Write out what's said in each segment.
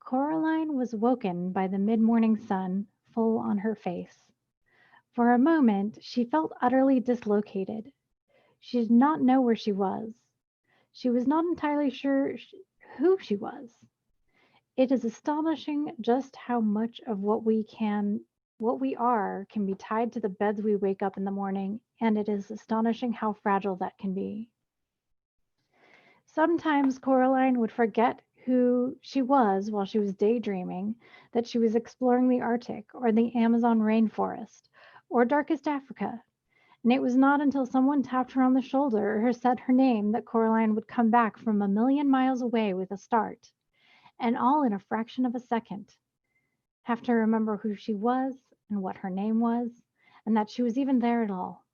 Coraline was woken by the mid-morning sun full on her face. For a moment, she felt utterly dislocated. She did not know where she was. She was not entirely sure who she was. It is astonishing just how much of what we are can be tied to the beds we wake up in the morning, and it is astonishing how fragile that can be. Sometimes Coraline would forget who she was while she was daydreaming that she was exploring the Arctic or the Amazon rainforest or darkest Africa. And it was not until someone tapped her on the shoulder or said her name that Coraline would come back from a million miles away with a start, and all in a fraction of a second. Have to remember who she was and what her name was, and that she was even there at all.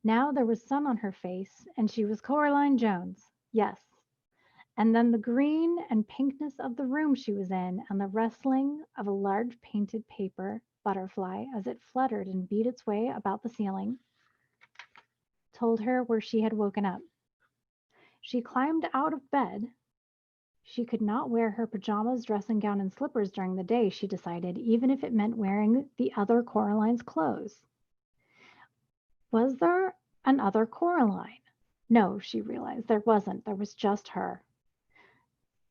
Now there was sun on her face, and she was Coraline Jones. Yes. And then the green and pinkness of the room she was in, and the rustling of a large painted paper butterfly as it fluttered and beat its way about the ceiling, told her where she had woken up. She climbed out of bed. She could not wear her pajamas, dressing gown, and slippers during the day, she decided, even if it meant wearing the other Coraline's clothes. Was there another Coraline? No, she realized there wasn't. There was just her.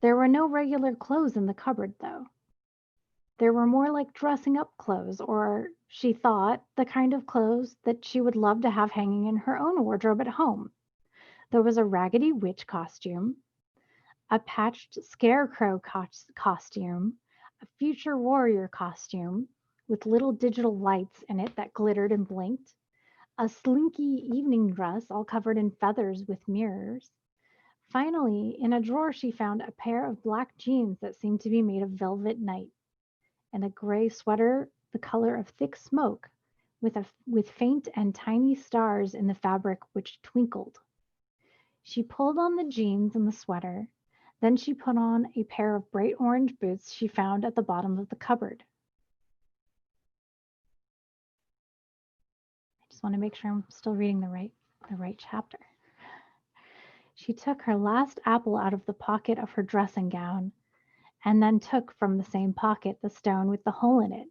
There were no regular clothes in the cupboard, though. There were more like dressing up clothes, or, she thought, the kind of clothes that she would love to have hanging in her own wardrobe at home. There was a raggedy witch costume, a patched scarecrow costume, a future warrior costume with little digital lights in it that glittered and blinked, a slinky evening dress all covered in feathers with mirrors. Finally, in a drawer, she found a pair of black jeans that seemed to be made of velvet night, and a gray sweater the color of thick smoke, with faint and tiny stars in the fabric which twinkled. She pulled on the jeans and the sweater. Then she put on a pair of bright orange boots she found at the bottom of the cupboard. I just want to make sure I'm still reading the right chapter. She took her last apple out of the pocket of her dressing gown, and then took from the same pocket the stone with the hole in it.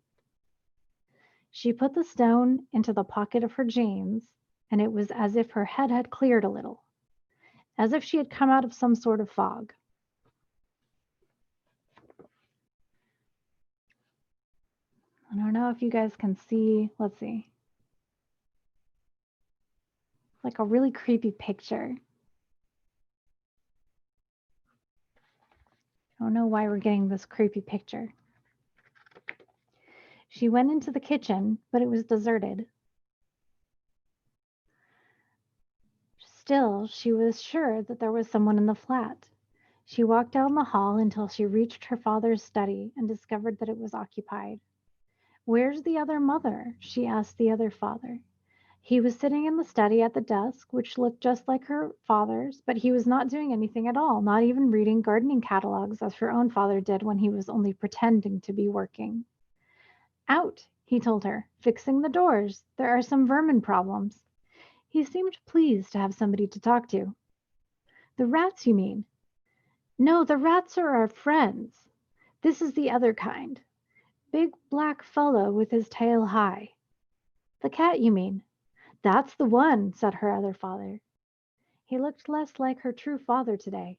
She put the stone into the pocket of her jeans, and it was as if her head had cleared a little, as if she had come out of some sort of fog. I don't know if you guys can see, let's see, like a really creepy picture. I don't know why we're getting this creepy picture. She went into the kitchen, but it was deserted. Still, she was sure that there was someone in the flat. She walked down the hall until she reached her father's study and discovered that it was occupied. "Where's the other mother?" she asked the other father. He was sitting in the study at the desk, which looked just like her father's, but he was not doing anything at all, not even reading gardening catalogs as her own father did when he was only pretending to be working. "Out," he told her, "fixing the doors. There are some vermin problems." He seemed pleased to have somebody to talk to. "The rats, you mean?" "No, the rats are our friends. This is the other kind. Big black fellow with his tail high." "The cat, you mean?" "That's the one," said her other father. He looked less like her true father today.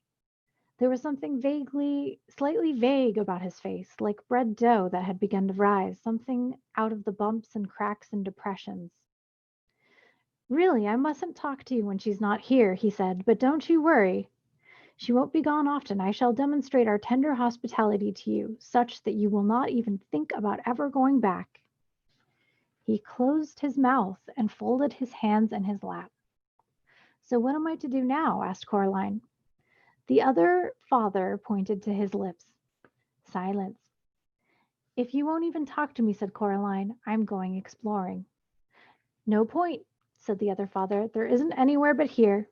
There was something slightly vague about his face, like bread dough that had begun to rise, something out of the bumps and cracks and depressions. "Really, I mustn't talk to you when she's not here," he said, "but don't you worry. She won't be gone often. I shall demonstrate our tender hospitality to you, such that you will not even think about ever going back." He closed his mouth and folded his hands in his lap. "So what am I to do now?" asked Coraline. The other father pointed to his lips. Silence. "If you won't even talk to me," said Coraline, "I'm going exploring." "No point," said the other father. "There isn't anywhere but here.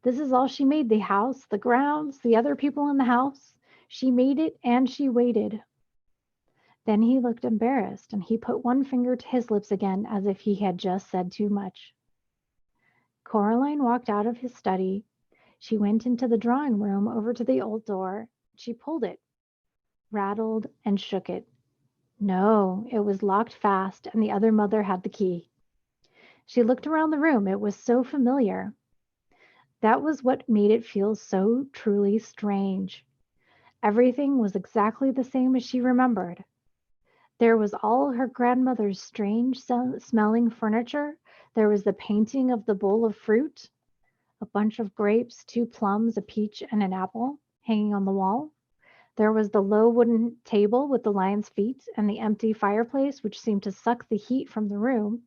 This is all she made, the house, the grounds, the other people in the house. She made it and she waited." Then he looked embarrassed, and he put one finger to his lips again as if he had just said too much. Coraline walked out of his study. She went into the drawing room over to the old door. She pulled it. rattled, and shook it. No, it was locked fast, and the other mother had the key. She looked around the room. It was so familiar. That was what made it feel so truly strange. Everything was exactly the same as she remembered. There was all her grandmother's strange smelling furniture. There was the painting of the bowl of fruit, a bunch of grapes, two plums, a peach, and an apple hanging on the wall. There was the low wooden table with the lion's feet and the empty fireplace, which seemed to suck the heat from the room.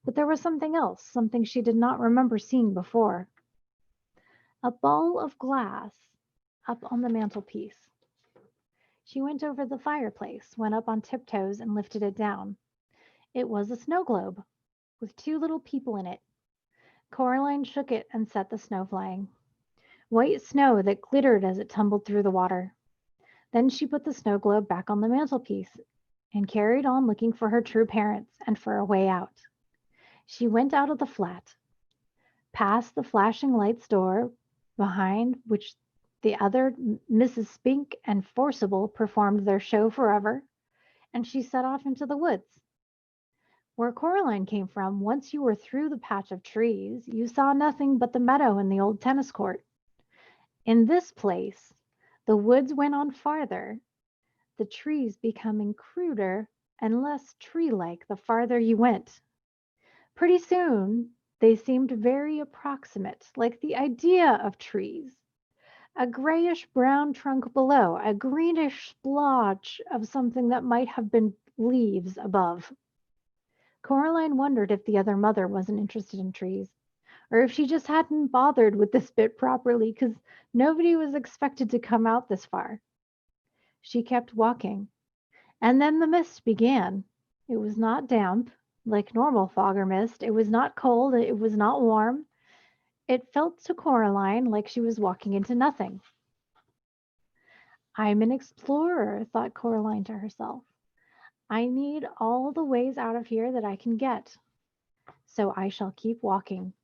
But there was something else, something she did not remember seeing before. A ball of glass up on the mantelpiece. She went over the fireplace, went up on tiptoes, and lifted it down. It was a snow globe with two little people in it. Coraline shook it and set the snow flying. White snow that glittered as it tumbled through the water. Then she put the snow globe back on the mantelpiece and carried on looking for her true parents and for a way out. She went out of the flat, past the flashing lights door, behind which the other Mrs. Spink and Forcible performed their show forever, and she set off into the woods. Where Coraline came from, once you were through the patch of trees, you saw nothing but the meadow and the old tennis court. In this place, the woods went on farther, the trees becoming cruder and less tree-like the farther you went. Pretty soon, they seemed very approximate, like the idea of trees. A grayish-brown trunk below, a greenish splotch of something that might have been leaves above. Coraline wondered if the other mother wasn't interested in trees, or if she just hadn't bothered with this bit properly, because nobody was expected to come out this far. She kept walking, and then the mist began. It was not damp, like normal fog or mist. It was not cold. It was not warm. It felt to Coraline like she was walking into nothing. I'm an explorer, thought Coraline to herself. I need all the ways out of here that I can get, so I shall keep walking.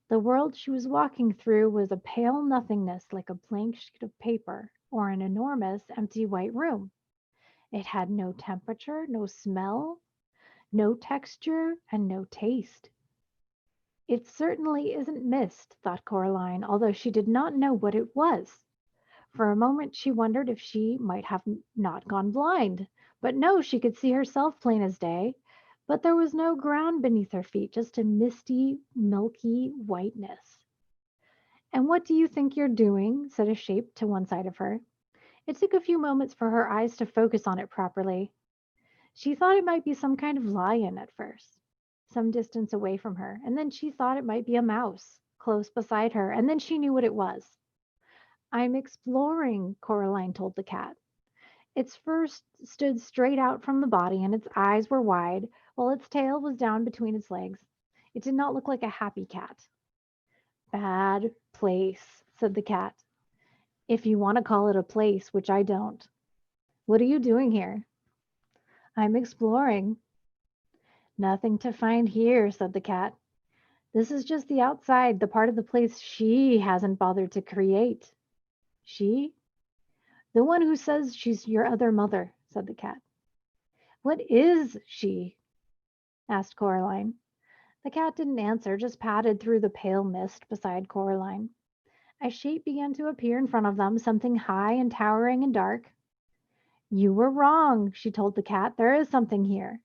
The world she was walking through was a pale nothingness like a blank sheet of paper or an enormous empty white room. It had no temperature, no smell, no texture, and no taste. It certainly isn't mist, thought Coraline, although she did not know what it was. For a moment she wondered if she might have not gone blind. But no, she could see herself plain as day. But there was no ground beneath her feet, just a misty, milky whiteness. And what do you think you're doing? Said a shape to one side of her. It took a few moments for her eyes to focus on it properly. She thought it might be some kind of lion at first, some distance away from her, and then she thought it might be a mouse close beside her, and then she knew what it was. I'm exploring, Coraline told the cat. Its fur stood straight out from the body, and its eyes were wide, while its tail was down between its legs. It did not look like a happy cat. Bad place, said the cat, if you want to call it a place, which I don't. What are you doing here? I'm exploring. Nothing to find here, said the cat. This is just the outside, the part of the place she hasn't bothered to create. She? The one who says she's your other mother, said the cat. What is she? Asked Coraline. The cat didn't answer, just padded through the pale mist beside Coraline. A shape began to appear in front of them, something high and towering and dark. You were wrong, she told the cat. There is something here.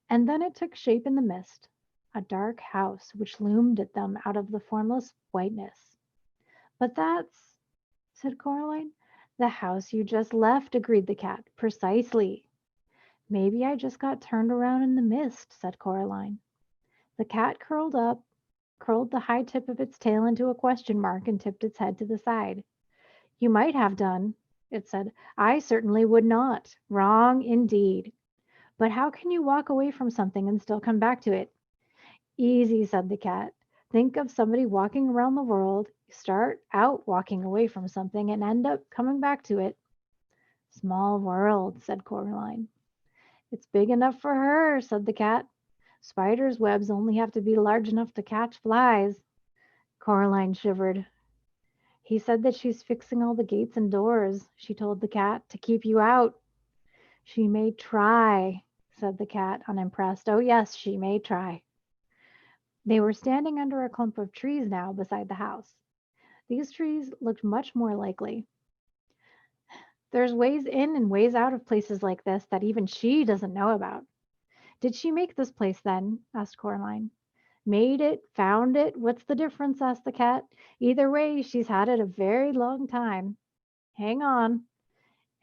And then it took shape in the mist, a dark house which loomed at them out of the formless whiteness. But that's, said Coraline. The house you just left, agreed the cat. Precisely. Maybe I just got turned around in the mist, said Coraline. The cat curled the high tip of its tail into a question mark and tipped its head to the side. You might have done, it said. I certainly would not. Wrong indeed. But how can you walk away from something and still come back to it? Easy, said the cat. Think of somebody walking around the world, start out walking away from something and end up coming back to it. Small world, said Coraline. It's big enough for her, said the cat. Spiders' webs only have to be large enough to catch flies. Coraline shivered. He said that she's fixing all the gates and doors, she told the cat, to keep you out. She may try, said the cat, unimpressed. Oh, yes, she may try. They were standing under a clump of trees now beside the house. These trees looked much more likely. There's ways in and ways out of places like this that even she doesn't know about. Did she make this place then? Asked Coraline. Made it, found it, what's the difference? Asked the cat. Either way, she's had it a very long time. Hang on.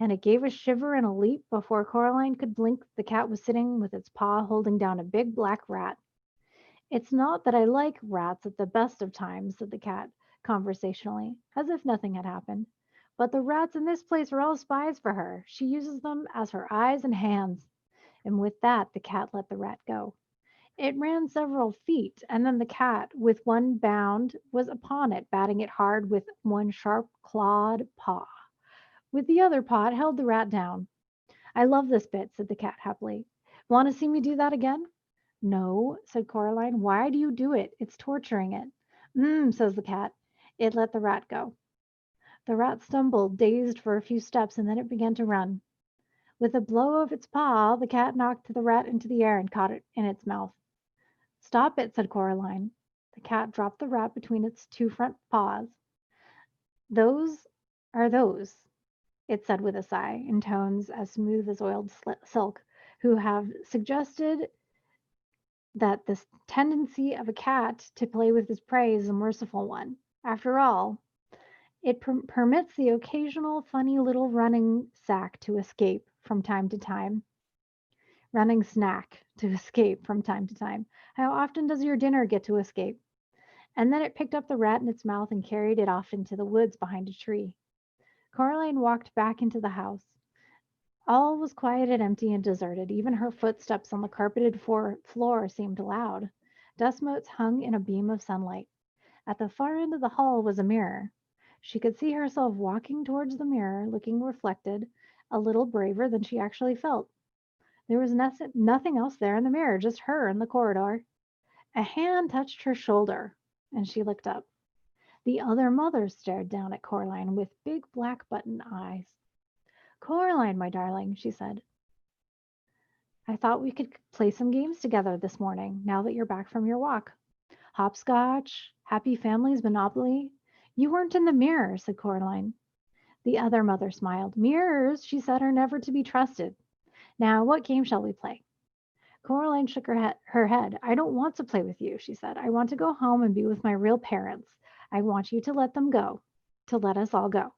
And it gave a shiver and a leap. Before Coraline could blink, the cat was sitting with its paw holding down a big black rat. It's not that I like rats at the best of times, said the cat conversationally, as if nothing had happened. But the rats in this place are all spies for her. She uses them as her eyes and hands. And with that, the cat let the rat go. It ran several feet, and then the cat, with one bound, was upon it, batting it hard with one sharp clawed paw. With the other paw, it held the rat down. I love this bit, said the cat happily. Want to see me do that again? No, said Coraline. Why do you do it? It's torturing it. Says the cat. It let the rat go. The rat stumbled, dazed for a few steps, and then it began to run. With a blow of its paw, the cat knocked the rat into the air and caught it in its mouth. Stop it, said Coraline. The cat dropped the rat between its two front paws. Those are those, it said with a sigh, in tones as smooth as oiled silk, who have suggested that this tendency of a cat to play with his prey is a merciful one. After all, it permits the occasional funny little running sack to escape from time to time. Running snack to escape from time to time. How often does your dinner get to escape? And then it picked up the rat in its mouth and carried it off into the woods behind a tree. Coraline walked back into the house. All was quiet and empty and deserted. Even her footsteps on the carpeted floor seemed loud. Dust motes hung in a beam of sunlight. At the far end of the hall was a mirror. She could see herself walking towards the mirror, looking reflected, a little braver than she actually felt. There was nothing else there in the mirror, just her in the corridor. A hand touched her shoulder, and she looked up. The other mother stared down at Coraline with big black button eyes. Coraline, my darling, she said. I thought we could play some games together this morning, now that you're back from your walk. Hopscotch, Happy Families, Monopoly. You weren't in the mirror, said Coraline. The other mother smiled. Mirrors, she said, are never to be trusted. Now, what game shall we play? Coraline shook her head. I don't want to play with you, she said. I want to go home and be with my real parents. I want you to let them go, to let us all go.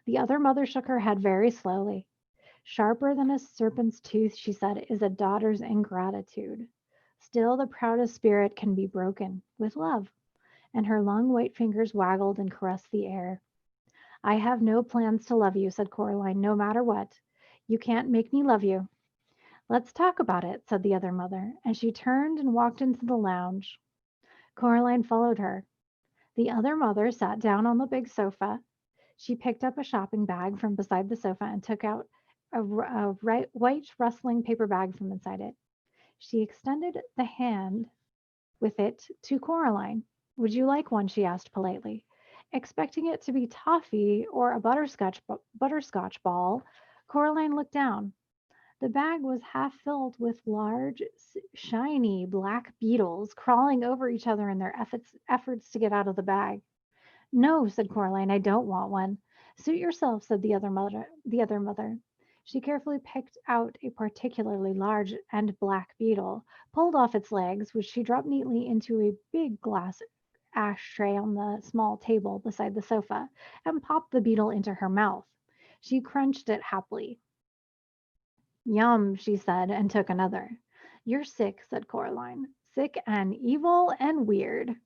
The other mother shook her head very slowly. Sharper than a serpent's tooth, she said, is a daughter's ingratitude. Still, the proudest spirit can be broken with love. And her long white fingers waggled and caressed the air. I have no plans to love you, said Coraline, no matter what. You can't make me love you. Let's talk about it, said the other mother, and she turned and walked into the lounge. Coraline followed her. The other mother sat down on the big sofa. She picked up a shopping bag from beside the sofa and took out a white rustling paper bag from inside it. She extended the hand with it to Coraline. Would you like one? She asked politely. Expecting it to be toffee or a butterscotch ball, Coraline looked down. The bag was half filled with large, shiny black beetles crawling over each other in their efforts to get out of the bag. No, said Coraline, I don't want one. Suit yourself, said the other mother. She carefully picked out a particularly large and black beetle, pulled off its legs, which she dropped neatly into a big glass ashtray on the small table beside the sofa, and popped the beetle into her mouth. She crunched it happily. Yum, she said, and took another. You're sick, said Coraline. Sick and evil and weird.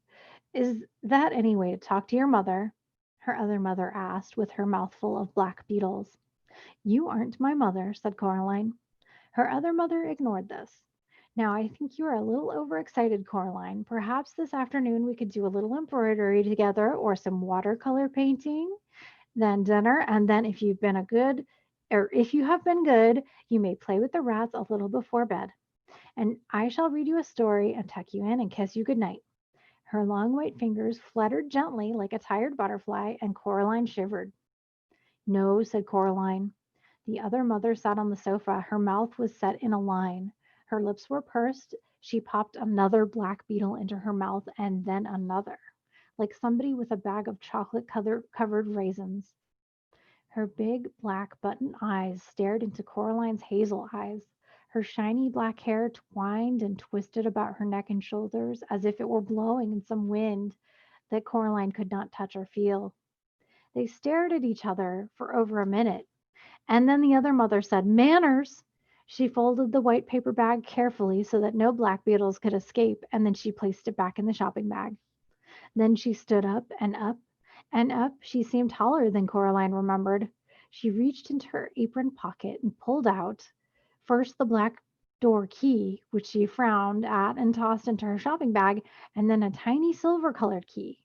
Is that any way to talk to your mother? Her other mother asked, with her mouth full of black beetles. You aren't my mother, said Coraline. Her other mother ignored this. Now, I think you are a little overexcited, Coraline. Perhaps this afternoon we could do a little embroidery together or some watercolor painting, then dinner, and then if you have been good, you may play with the rats a little before bed. And I shall read you a story and tuck you in and kiss you good night. Her long white fingers fluttered gently like a tired butterfly, and Coraline shivered. No, said Coraline. The other mother sat on the sofa. Her mouth was set in a line. Her lips were pursed. She popped another black beetle into her mouth and then another, like somebody with a bag of chocolate covered raisins. Her big black button eyes stared into Coraline's hazel eyes. Her shiny black hair twined and twisted about her neck and shoulders as if it were blowing in some wind that Coraline could not touch or feel. They stared at each other for over a minute, and then the other mother said, "Manners!" She folded the white paper bag carefully so that no black beetles could escape, and then she placed it back in the shopping bag. Then she stood up and up and up. She seemed taller than Coraline remembered. She reached into her apron pocket and pulled out first the black door key, which she frowned at and tossed into her shopping bag, and then a tiny silver colored key.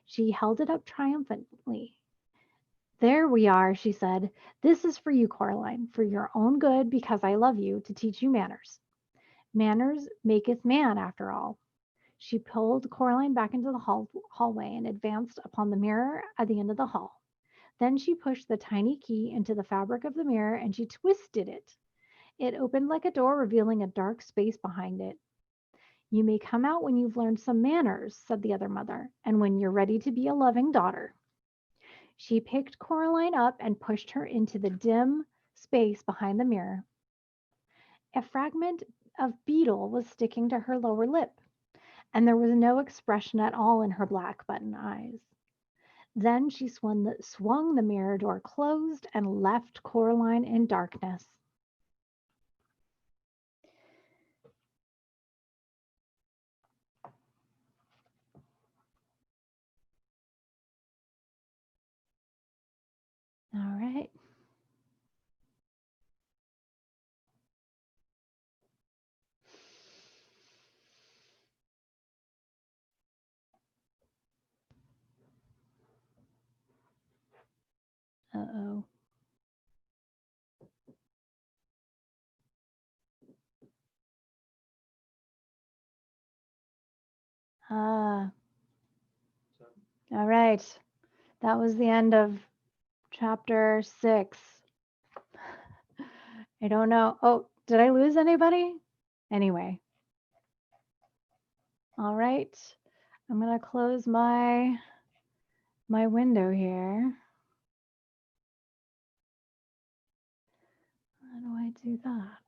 She held it up triumphantly. "There we are," she said. "This is for you, Coraline, for your own good, because I love you, to teach you manners. Manners maketh man, after all." She pulled Coraline back into the hallway and advanced upon the mirror at the end of the hall. Then she pushed the tiny key into the fabric of the mirror and she twisted it. It opened like a door, revealing a dark space behind it. "You may come out when you've learned some manners," said the other mother, "and when you're ready to be a loving daughter." She picked Coraline up and pushed her into the dim space behind the mirror. A fragment of beetle was sticking to her lower lip, and there was no expression at all in her black button eyes. Then she swung the mirror door closed and left Coraline in darkness. All right. Uh-oh. Ah, all right. That was the end of chapter 6. I don't know. Oh, did I lose anybody? Anyway. All right. I'm going to close my window here. How do I do that?